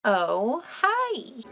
Oh, hi.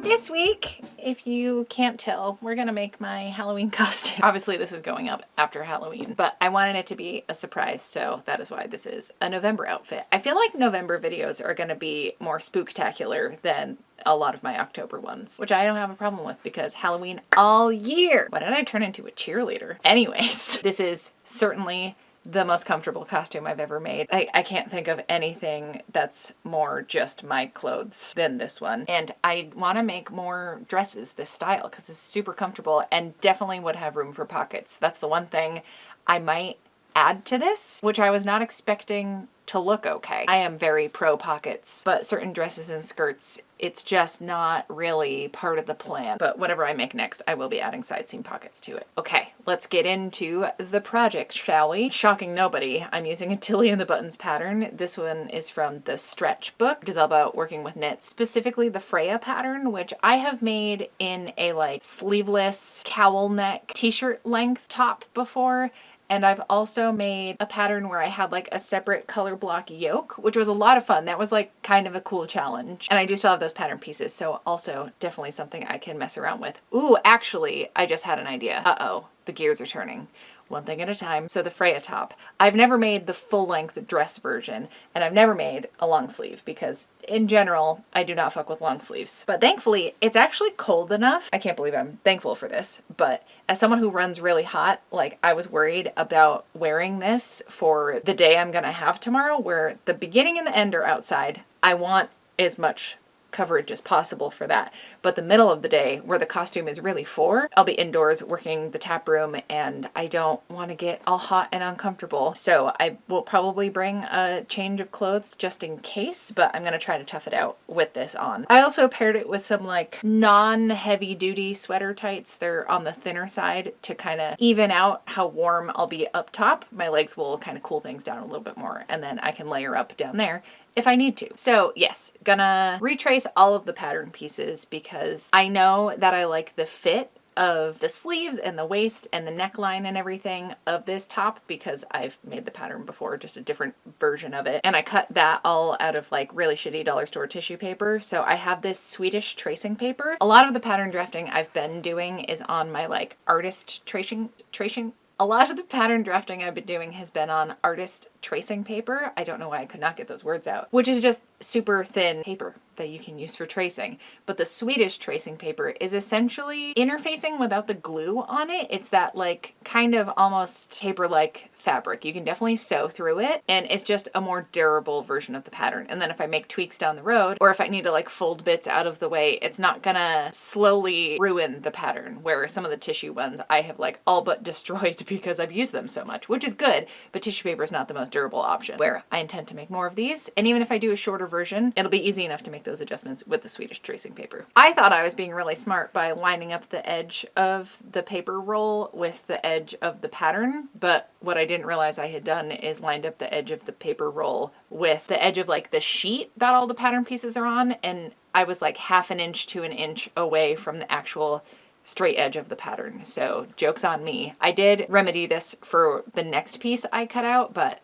This week, if you can't tell, we're gonna make my Halloween costume. Obviously, this is going up after Halloween, but I wanted it to be a surprise, so that is why this is a November outfit. I feel like November videos are gonna be more spooktacular than a lot of my October ones, which I don't have a problem with because Halloween all year. Why did I turn into a cheerleader? Anyways, this is certainly the most comfortable costume I've ever made. I can't think of anything that's more just my clothes than this one. And I want to make more dresses this style because it's super comfortable and definitely would have room for pockets. That's the one thing I might add to this, which I was not expecting to look okay. I am very pro pockets, but certain dresses and skirts, it's just not really part of the plan. But whatever I make next, I will be adding side seam pockets to it. Okay, let's get into the project, shall we? Shocking nobody, I'm using a Tilly and the Buttons pattern. This one is from the Stretch book, which is all about working with knits, specifically the Freya pattern, which I have made in a like sleeveless cowl neck t-shirt length top before. And I've also made a pattern where I had like a separate color block yoke, which was a lot of fun. That was like kind of a cool challenge. And I do still have those pattern pieces, so also definitely something I can mess around with. Ooh, actually, I just had an idea. Uh-oh, the gears are turning. One thing at a time. So the Freya top. I've never made the full length dress version, and I've never made a long sleeve because in general, I do not fuck with long sleeves. But thankfully, it's actually cold enough. I can't believe I'm thankful for this, but as someone who runs really hot, like I was worried about wearing this for the day I'm gonna have tomorrow, where the beginning and the end are outside. I want as much coverage as possible for that. But the middle of the day, where the costume is really for, I'll be indoors working the tap room and I don't want to get all hot and uncomfortable. So I will probably bring a change of clothes just in case, but I'm going to try to tough it out with this on. I also paired it with some like non-heavy duty sweater tights. They're on the thinner side to kind of even out how warm I'll be up top. My legs will kind of cool things down a little bit more, and then I can layer up down there if I need to. So yes, gonna retrace all of the pattern pieces because I know that I like the fit of the sleeves and the waist and the neckline and everything of this top because I've made the pattern before, just a different version of it. And I cut that all out of like really shitty dollar store tissue paper. So I have this Swedish tracing paper. A lot of the pattern drafting I've been doing is on my like artist tracing. A lot of the pattern drafting I've been doing has been on artist tracing paper. I don't know why I could not get those words out, which is just super thin paper that you can use for tracing. But the Swedish tracing paper is essentially interfacing without the glue on it. It's that like kind of almost paper-like fabric. You can definitely sew through it, and it's just a more durable version of the pattern. And then if I make tweaks down the road, or if I need to like fold bits out of the way, it's not gonna slowly ruin the pattern, where some of the tissue ones I have like all but destroyed because I've used them so much, which is good, but tissue paper is not the most durable option, where I intend to make more of these. And even if I do a shorter version, it'll be easy enough to make those adjustments with the Swedish tracing paper. I thought I was being really smart by lining up the edge of the paper roll with the edge of the pattern, but what I didn't realize I had done is lined up the edge of the paper roll with the edge of like the sheet that all the pattern pieces are on, and I was like half an inch to an inch away from the actual straight edge of the pattern. So joke's on me. I did remedy this for the next piece I cut out, but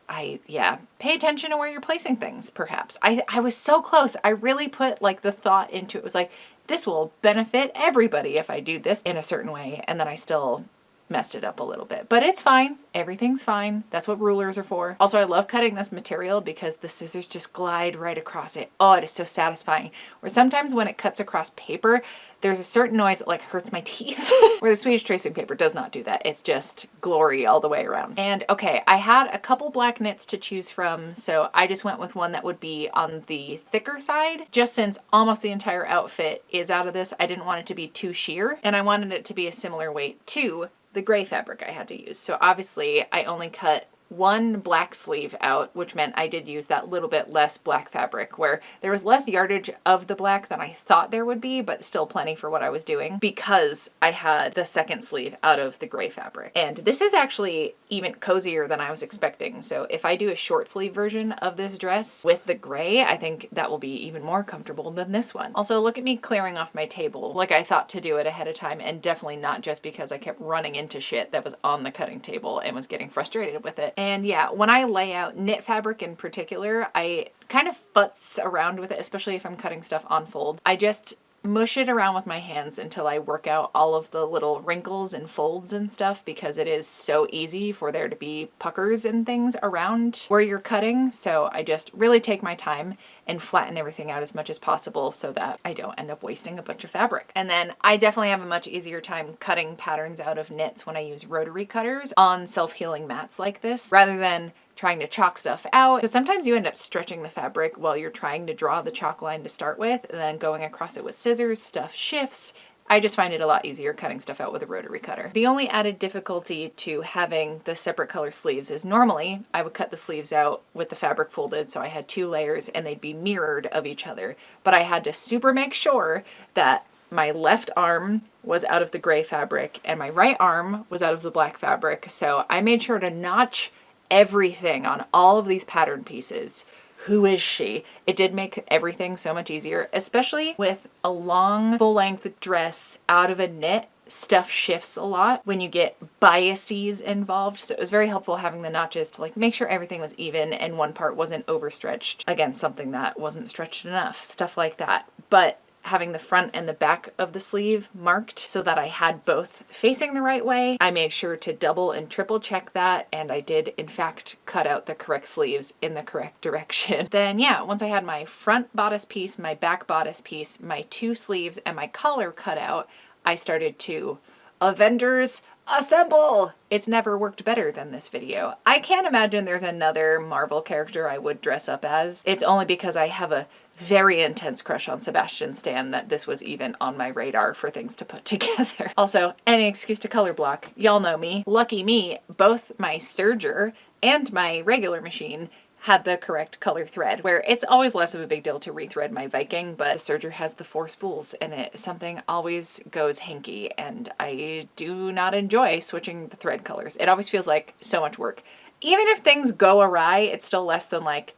yeah, pay attention to where you're placing things, perhaps. I was so close. I really put like the thought into it. It was like, this will benefit everybody if I do this in a certain way, and then I still messed it up a little bit, but it's fine. Everything's fine. That's what rulers are for. Also, I love cutting this material because the scissors just glide right across it. Oh, it is so satisfying. Or sometimes when it cuts across paper, there's a certain noise that like hurts my teeth. Where the Swedish tracing paper does not do that. It's just glory all the way around. And okay, I had a couple black knits to choose from, so I just went with one that would be on the thicker side. Just since almost the entire outfit is out of this, I didn't want it to be too sheer, and I wanted it to be a similar weight to the gray fabric I had to use. So obviously I only cut one black sleeve out, which meant I did use that little bit less black fabric, where there was less yardage of the black than I thought there would be, but still plenty for what I was doing because I had the second sleeve out of the gray fabric. And this is actually even cozier than I was expecting. So if I do a short sleeve version of this dress with the gray, I think that will be even more comfortable than this one. Also, look at me clearing off my table like I thought to do it ahead of time, and definitely not just because I kept running into shit that was on the cutting table and was getting frustrated with it. And yeah, when I lay out knit fabric in particular, I kind of futz around with it, especially if I'm cutting stuff on fold. I just mush it around with my hands until I work out all of the little wrinkles and folds and stuff, because it is so easy for there to be puckers and things around where you're cutting. So I just really take my time and flatten everything out as much as possible so that I don't end up wasting a bunch of fabric. And then I definitely have a much easier time cutting patterns out of knits when I use rotary cutters on self-healing mats like this, rather than trying to chalk stuff out, because sometimes you end up stretching the fabric while you're trying to draw the chalk line to start with, and then going across it with scissors, stuff shifts. I just find it a lot easier cutting stuff out with a rotary cutter. The only added difficulty to having the separate color sleeves is normally I would cut the sleeves out with the fabric folded, so I had 2 layers and they'd be mirrored of each other, but I had to super make sure that my left arm was out of the gray fabric and my right arm was out of the black fabric. So I made sure to notch everything on all of these pattern pieces. Who is she? It did make everything so much easier, especially with a long full-length dress out of a knit. Stuff shifts a lot when you get biases involved, so it was very helpful having the notches to like make sure everything was even and one part wasn't overstretched against something that wasn't stretched enough, stuff like that. But having the front and the back of the sleeve marked so that I had both facing the right way, I made sure to double and triple check that, and I did in fact cut out the correct sleeves in the correct direction. Then yeah, once I had my front bodice piece, my back bodice piece, my 2 sleeves, and my collar cut out, I started to Avengers assemble! It's never worked better than this video. I can't imagine there's another Marvel character I would dress up as. It's only because I have a very intense crush on Sebastian Stan that this was even on my radar for things to put together. Also, any excuse to color block. Y'all know me. Lucky me, both my serger and my regular machine had the correct color thread, where it's always less of a big deal to rethread my Viking, but serger has the 4 spools in it. Something always goes hinky, and I do not enjoy switching the thread colors. It always feels like so much work. Even if things go awry, it's still less than like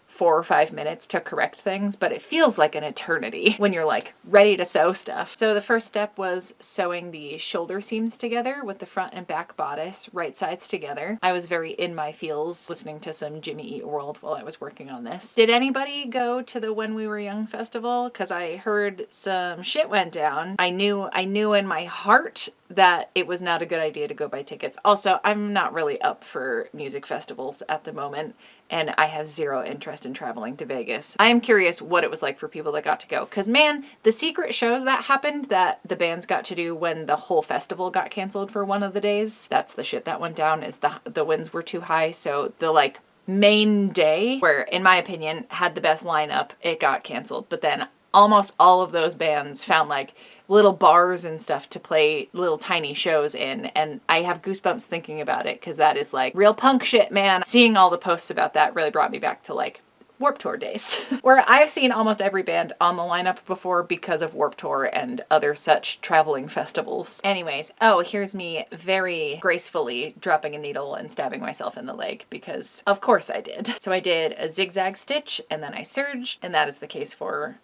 4 or 5 minutes to correct things, but it feels like an eternity when you're like ready to sew stuff. So the first step was sewing the shoulder seams together with the front and back bodice, right sides together. I was very in my feels listening to some Jimmy Eat World while I was working on this. Did anybody go to the When We Were Young festival? Because I heard some shit went down. I knew in my heart that it was not a good idea to go buy tickets. Also, I'm not really up for music festivals at the moment, and I have 0 interest in traveling to Vegas. I am curious what it was like for people that got to go, because man, the secret shows that happened that the bands got to do when the whole festival got canceled for one of the days, that's the shit that went down, is the winds were too high, so the like main day, where in my opinion had the best lineup, it got canceled. But then almost all of those bands found like little bars and stuff to play little tiny shows in, and I have goosebumps thinking about it because that is like real punk shit, man. Seeing all the posts about that really brought me back to like Warped Tour days, where I've seen almost every band on the lineup before because of Warped Tour and other such traveling festivals. Anyways, oh, here's me very gracefully dropping a needle and stabbing myself in the leg, because of course I did. So I did a zigzag stitch and then I serged, and that is the case for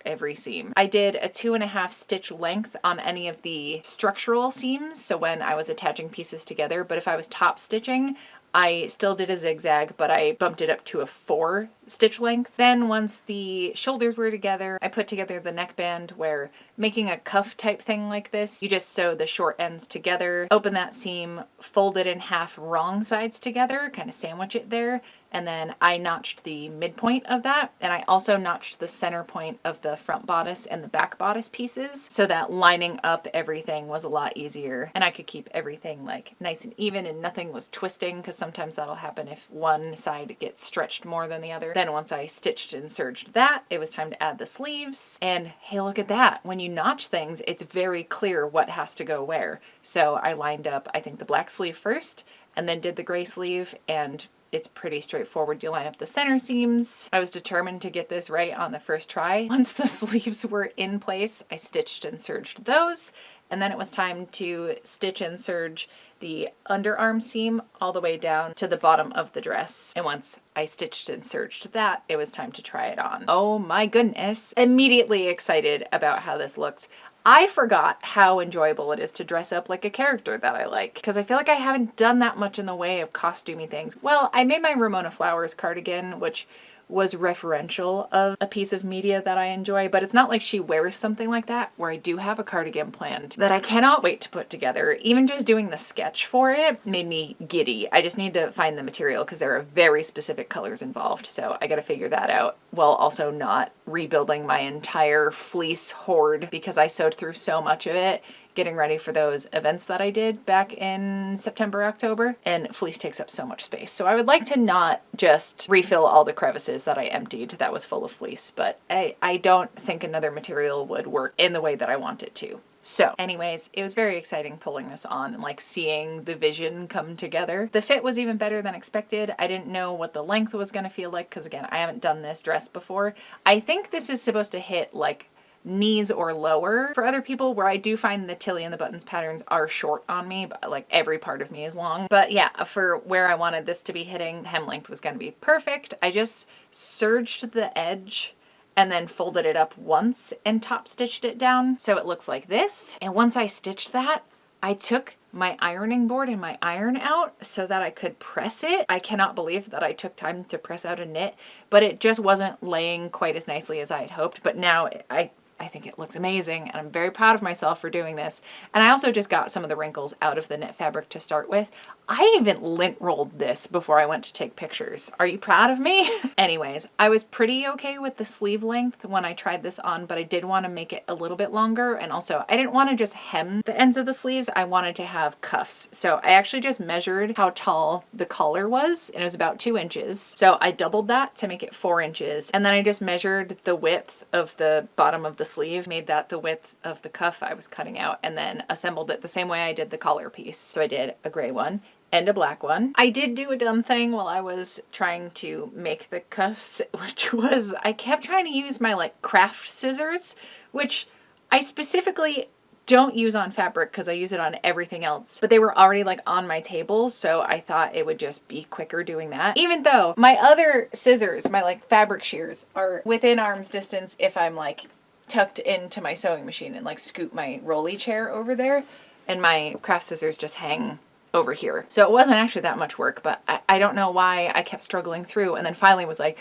every seam. I did a 2.5 stitch length on any of the structural seams, so when I was attaching pieces together, but if I was top stitching, I still did a zigzag, but I bumped it up to a 4 stitch length. Then once the shoulders were together, I put together the neckband, where making a cuff type thing like this, you just sew the short ends together, open that seam, fold it in half wrong sides together, kind of sandwich it there, and then I notched the midpoint of that, and I also notched the center point of the front bodice and the back bodice pieces, so that lining up everything was a lot easier, and I could keep everything like nice and even and nothing was twisting, because sometimes that'll happen if one side gets stretched more than the other. Then once I stitched and serged that, it was time to add the sleeves, and hey, look at that. When you notch things, it's very clear what has to go where. So I lined up, I think, the black sleeve first, and then did the gray sleeve, and it's pretty straightforward. You line up the center seams. I was determined to get this right on the first try. Once the sleeves were in place, I stitched and serged those, and then it was time to stitch and serge the underarm seam all the way down to the bottom of the dress. And once I stitched and serged that, it was time to try it on. Oh my goodness. Immediately excited about how this looked. I forgot how enjoyable it is to dress up like a character that I like, because I feel like I haven't done that much in the way of costumey things. Well, I made my Ramona Flowers cardigan, which was referential of a piece of media that I enjoy, but it's not like she wears something like that, where I do have a cardigan planned that I cannot wait to put together. Even just doing the sketch for it made me giddy. I just need to find the material because there are very specific colors involved, so I gotta figure that out, while also not rebuilding my entire fleece hoard because I sewed through so much of it getting ready for those events that I did back in September, October, and fleece takes up so much space. So I would like to not just refill all the crevices that I emptied that was full of fleece, but I don't think another material would work in the way that I want it to. So anyways, it was very exciting pulling this on and like seeing the vision come together. The fit was even better than expected. I didn't know what the length was gonna feel like because again, I haven't done this dress before. I think this is supposed to hit like knees or lower for other people, where I do find the Tilly and the Buttons patterns are short on me, but like every part of me is long. But yeah, for where I wanted this to be hitting, the hem length was going to be perfect. I just serged the edge and then folded it up once and top stitched it down so it looks like this. And once I stitched that, I took my ironing board and my iron out so that I could press it. I cannot believe that I took time to press out a knit, but it just wasn't laying quite as nicely as I had hoped. But now I think it looks amazing and I'm very proud of myself for doing this. And I also just got some of the wrinkles out of the knit fabric to start with. I even lint rolled this before I went to take pictures. Are you proud of me? Anyways, I was pretty okay with the sleeve length when I tried this on, but I did want to make it a little bit longer. And also I didn't want to just hem the ends of the sleeves. I wanted to have cuffs. So I actually just measured how tall the collar was and it was about 2 inches. So I doubled that to make it 4 inches. And then I just measured the width of the bottom of the sleeve, made that the width of the cuff I was cutting out, and then assembled it the same way I did the collar piece. So I did a gray one and a black one. I did do a dumb thing while I was trying to make the cuffs, which was I kept trying to use my like craft scissors, which I specifically don't use on fabric because I use it on everything else, but they were already like on my table, so I thought it would just be quicker doing that. Even though my other scissors, my like fabric shears, are within arm's distance if I'm like tucked into my sewing machine and like scoop my rolly chair over there, and my craft scissors just hang over here. So it wasn't actually that much work, but I don't know why I kept struggling through, and then finally was like,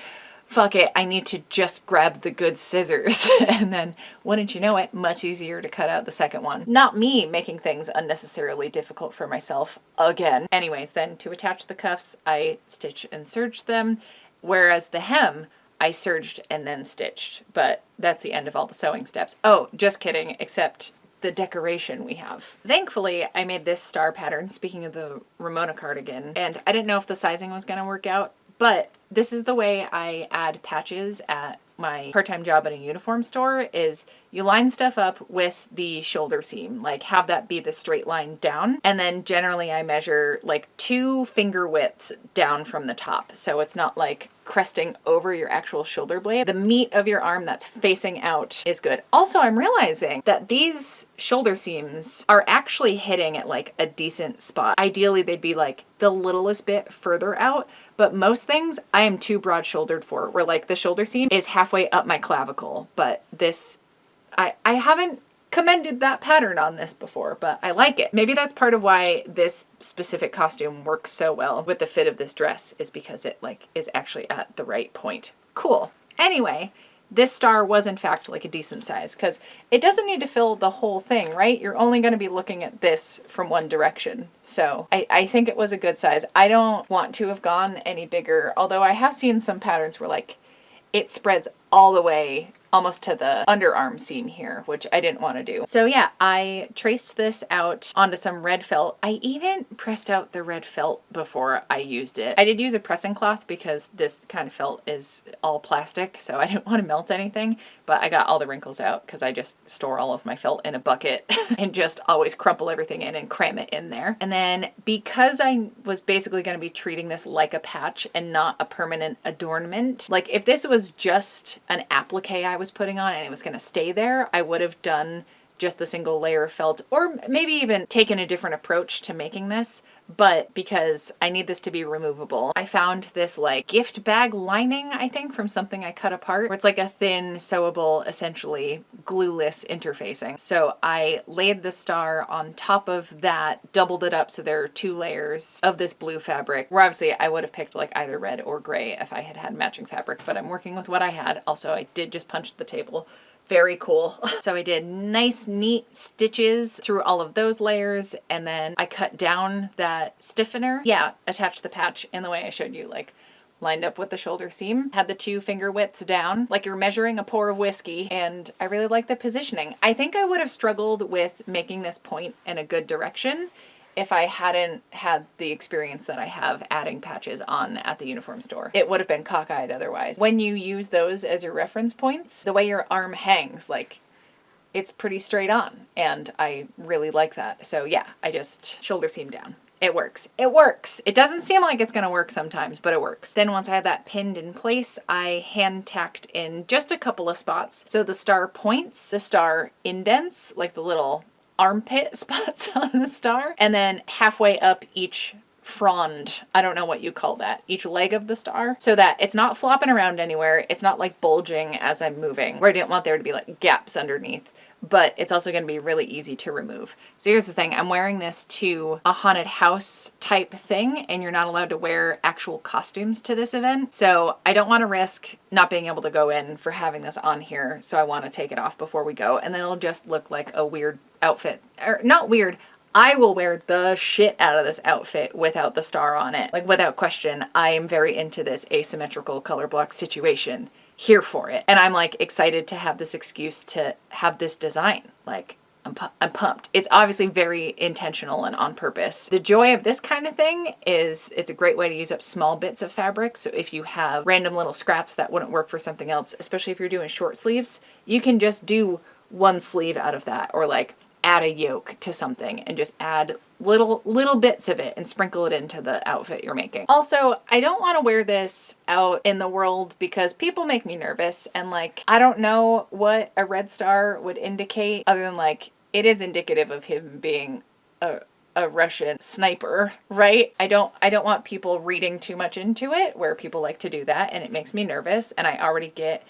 fuck it, I need to just grab the good scissors. And then wouldn't you know it, much easier to cut out the second one. Not me making things unnecessarily difficult for myself again. Anyways, then to attach the cuffs, I stitched and serged them, whereas the hem, I serged and then stitched, but that's the end of all the sewing steps. Oh, just kidding, except the decoration we have. Thankfully, I made this star pattern, speaking of the Ramona cardigan, and I didn't know if the sizing was gonna work out, but this is the way I add patches at my part-time job at a uniform store, is you line stuff up with the shoulder seam, like have that be the straight line down, and then generally I measure like 2 finger widths down from the top, so it's not like cresting over your actual shoulder blade. The meat of your arm that's facing out is good. Also, I'm realizing that these shoulder seams are actually hitting at like a decent spot. Ideally, they'd be like the littlest bit further out, but most things I am too broad shouldered for, where like the shoulder seam is halfway up my clavicle, but this, I haven't commended that pattern on this before, but I like it. Maybe that's part of why this specific costume works so well with the fit of this dress, is because it like is actually at the right point. Cool. Anyway, this star was in fact like a decent size because it doesn't need to fill the whole thing, right? You're only going to be looking at this from one direction. So I think it was a good size. I don't want to have gone any bigger, although I have seen some patterns where like it spreads all the way almost to the underarm seam here, which I didn't want to do. So yeah, I traced this out onto some red felt. I even pressed out the red felt before I used it. I did use a pressing cloth because this kind of felt is all plastic, so I didn't want to melt anything, but I got all the wrinkles out because I just store all of my felt in a bucket and just always crumple everything in and cram it in there. And then because I was basically going to be treating this like a patch and not a permanent adornment, like if this was just an applique I was putting on and it was going to stay there, I would have done just the single layer felt, or maybe even taken a different approach to making this. But because I need this to be removable, I found this like gift bag lining, I think, from something I cut apart, where it's like a thin sewable, essentially glueless interfacing. So I laid the star on top of that, doubled it up so there are 2 layers of this blue fabric, where obviously I would have picked like either red or gray if I had had matching fabric, but I'm working with what I had. Also, I did just punch the table. Very cool. So I did nice, neat stitches through all of those layers, and then I cut down that stiffener. Yeah, attached the patch in the way I showed you, like lined up with the shoulder seam. Had the 2 finger widths down, like you're measuring a pour of whiskey, and I really like the positioning. I think I would have struggled with making this point in a good direction if I hadn't had the experience that I have adding patches on at the uniform store. It would have been cockeyed otherwise. When you use those as your reference points, the way your arm hangs, like, it's pretty straight on, and I really like that. So yeah, I just shoulder seam down. It works. It works. It doesn't seem like it's gonna work sometimes, but it works. Then once I had that pinned in place, I hand tacked in just a couple of spots. So the star points, the star indents, like the little armpit spots on the star, and then halfway up each frond, I don't know what you call that, each leg of the star, so that it's not flopping around anywhere. It's not like bulging as I'm moving, where I didn't want there to be like gaps underneath, but it's also going to be really easy to remove. So here's the thing, I'm wearing this to a haunted house type thing, and you're not allowed to wear actual costumes to this event. So I don't want to risk not being able to go in for having this on here, so I want to take it off before we go, and then it'll just look like a weird outfit. Or not weird, I will wear the shit out of this outfit without the star on it. Like, without question, I am very into this asymmetrical color block situation. Here for it. And I'm like excited to have this excuse to have this design. Like, I'm pumped. It's obviously very intentional and on purpose. The joy of this kind of thing is it's a great way to use up small bits of fabric. So if you have random little scraps that wouldn't work for something else, especially if you're doing short sleeves, you can just do 1 sleeve out of that, or like add a yoke to something and just add little bits of it and sprinkle it into the outfit you're making. Also, I don't want to wear this out in the world because people make me nervous, and like, I don't know what a red star would indicate other than like, it is indicative of him being a Russian sniper, right? I don't want people reading too much into it, where people like to do that, and it makes me nervous, and I already get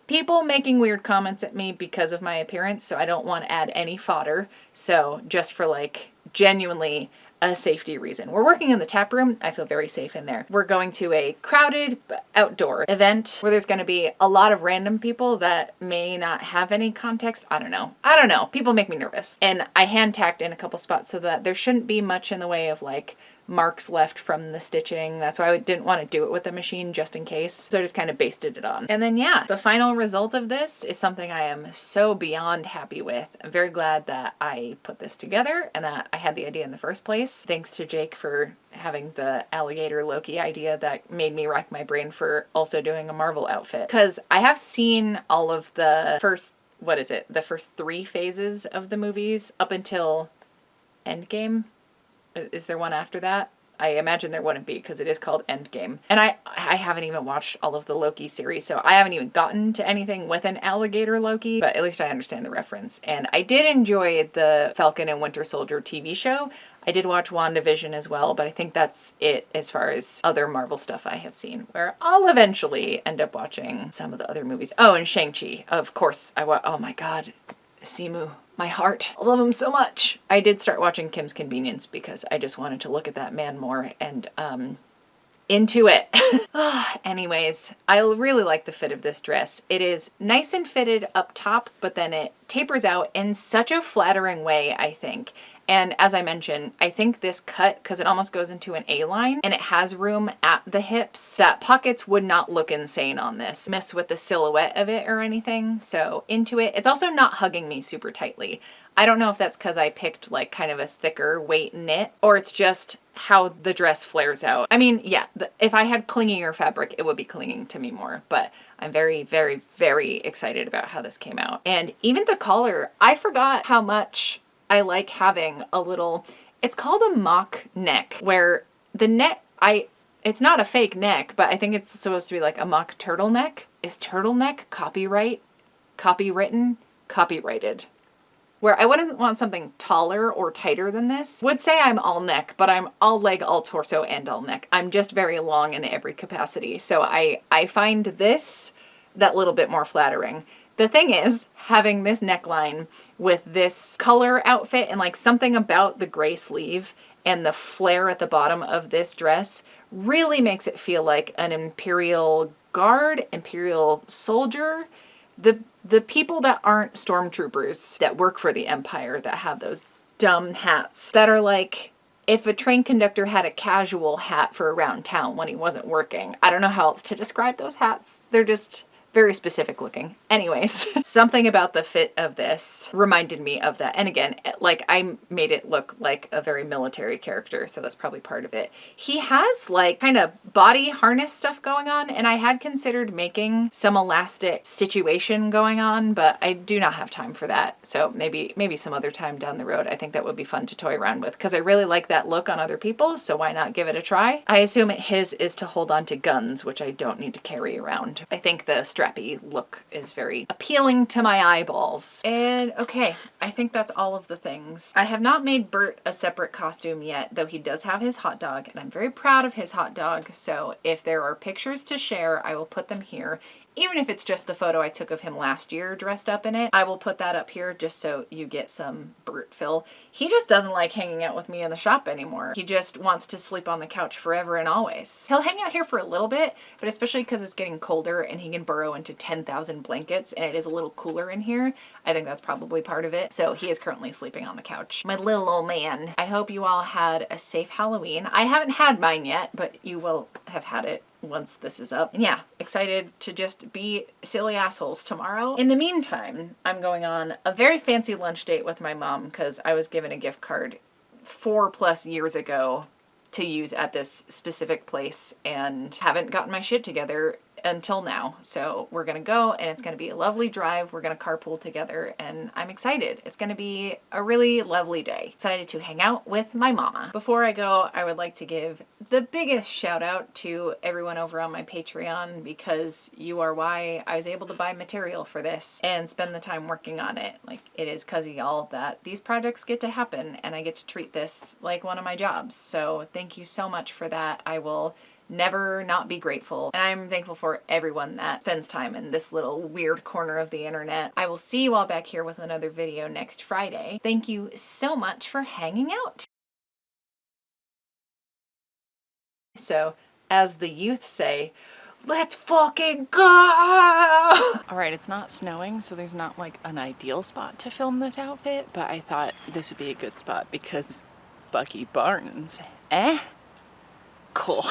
people making weird comments at me because of my appearance, so I don't want to add any fodder. So just for like genuinely a safety reason. We're working in the tap room. I feel very safe in there. We're going to a crowded outdoor event where there's going to be a lot of random people that may not have any context. I don't know. People make me nervous. And I hand tacked in a couple spots so that there shouldn't be much in the way of like marks left from the stitching. That's why I didn't want to do it with the machine, just in case. So I just kind of basted it on. And then yeah, the final result of this is something I am so beyond happy with. I'm very glad that I put this together and that I had the idea in the first place. Thanks to Jake for having the alligator Loki idea that made me rack my brain for also doing a Marvel outfit. Because I have seen all of the first, the first 3 phases of the movies up until Endgame. Is there one after that? I imagine there wouldn't be, because it is called Endgame. And I haven't even watched all of the Loki series, so I haven't even gotten to anything with an alligator Loki, but at least I understand the reference. And I did enjoy the Falcon and Winter Soldier TV show. I did watch WandaVision as well, but I think that's it as far as other Marvel stuff I have seen, where I'll eventually end up watching some of the other movies. Oh, and Shang-Chi. Of course, oh my god. Simu. My heart. I love him so much. I did start watching Kim's Convenience because I just wanted to look at that man more, and into it. Anyways, I really like the fit of this dress. It is nice and fitted up top, but then it tapers out in such a flattering way, I think. And as I mentioned, I think this cut, because it almost goes into an A-line and it has room at the hips, that pockets would not look insane on this. Mess with the silhouette of it or anything. So into it. It's also not hugging me super tightly. I don't know if that's because I picked like kind of a thicker weight knit, or it's just how the dress flares out. I mean, yeah, if I had clingier fabric, it would be clinging to me more, but I'm very, very, very excited about how this came out. And even the collar, I forgot how much I like having a little, it's called a mock neck, where the neck, it's not a fake neck, but I think it's supposed to be like a mock turtleneck. Is turtleneck copyright, copywritten, copyrighted? where I wouldn't want something taller or tighter than this. Would say I'm all neck, but I'm all leg, all torso, and all neck. I'm just very long in every capacity. So I find this that little bit more flattering. The thing is, having this neckline with this color outfit and like something about the gray sleeve and the flare at the bottom of this dress really makes it feel like an Imperial Guard, Imperial soldier. The people that aren't stormtroopers that work for the Empire that have those dumb hats that are like, if a train conductor had a casual hat for around town when he wasn't working. I don't know how else to describe those hats. They're just very specific looking. Anyways, something about the fit of this reminded me of that. And again, like I made it look like a very military character, so that's probably part of it. He has like kind of body harness stuff going on, and I had considered making some elastic situation going on, but I do not have time for that. So maybe some other time down the road. I think that would be fun to toy around with because I really like that look on other people, so why not give it a try? I assume his is to hold on to guns, which I don't need to carry around. I think the strappy look is very appealing to my eyeballs. And okay, I think that's all of the things. I have not made Bert a separate costume yet, though he does have his hot dog, and I'm very proud of his hot dog. So if there are pictures to share, I will put them here. Even if it's just the photo I took of him last year dressed up in it, I will put that up here just so you get some Bert fill. He just doesn't like hanging out with me in the shop anymore. He just wants to sleep on the couch forever and always. He'll hang out here for a little bit, but especially because it's getting colder and he can burrow into 10,000 blankets and it is a little cooler in here, I think that's probably part of it. So he is currently sleeping on the couch. My little old man. I hope you all had a safe Halloween. I haven't had mine yet, but you will have had it once this is up. And yeah, excited to just be silly assholes tomorrow. In the meantime, I'm going on a very fancy lunch date with my mom because I was given a gift card 4+ years ago to use at this specific place and haven't gotten my shit together until now. So we're gonna go and it's gonna be a lovely drive. We're gonna carpool together and I'm excited. It's gonna be a really lovely day. Excited to hang out with my mama. Before I go, I would like to give the biggest shout out to everyone over on my Patreon because you are why I was able to buy material for this and spend the time working on it. Like, it is 'cause of y'all that these projects get to happen and I get to treat this like one of my jobs. So thank you so much for that. I will never not be grateful. And I'm thankful for everyone that spends time in this little weird corner of the internet. I will see you all back here with another video next Friday. Thank you so much for hanging out. So, as the youth say, let's fucking go! Alright, it's not snowing, so there's not like an ideal spot to film this outfit, but I thought this would be a good spot because Bucky Barnes, eh? Cool.